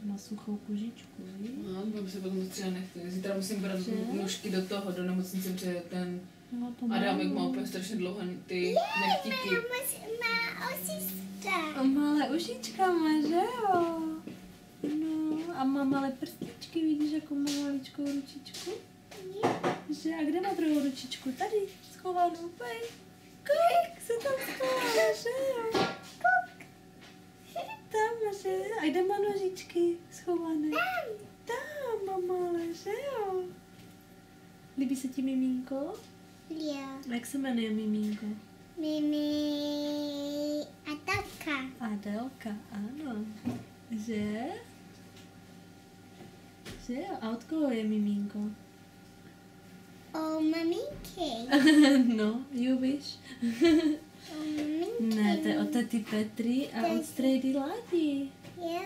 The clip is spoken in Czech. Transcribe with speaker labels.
Speaker 1: Má suchou kožičku, víš?
Speaker 2: No, budu se potom třeba nechty. Zítra musím brát nůžky do toho, do nemocnice, protože ten Adámek má úplně strašně dlouho ty nechtíky.
Speaker 3: Má osička.
Speaker 1: Malé ušička má, že jo? No, a má malé prstičky, vidíš, jako má maličkou ručičku? Že? A kde má druhou ručičku? Tady, schovanou, pej. Kouk se tam schovala, že jo? Kouk. Tam, že? A kde má nožičky schované? Tam má malé, že jo? Líbí se ti miminko?
Speaker 3: Jo.
Speaker 1: Jak se jmenuje miminko?
Speaker 3: Mimi Adelka.
Speaker 1: Adelka, ano. Že? Že jo? A od koho je miminko?
Speaker 3: O maminky.
Speaker 1: No, you wish.
Speaker 3: O maminky.
Speaker 1: Ne, to je od tety Petry a od strejdy Ládi.
Speaker 3: Jo.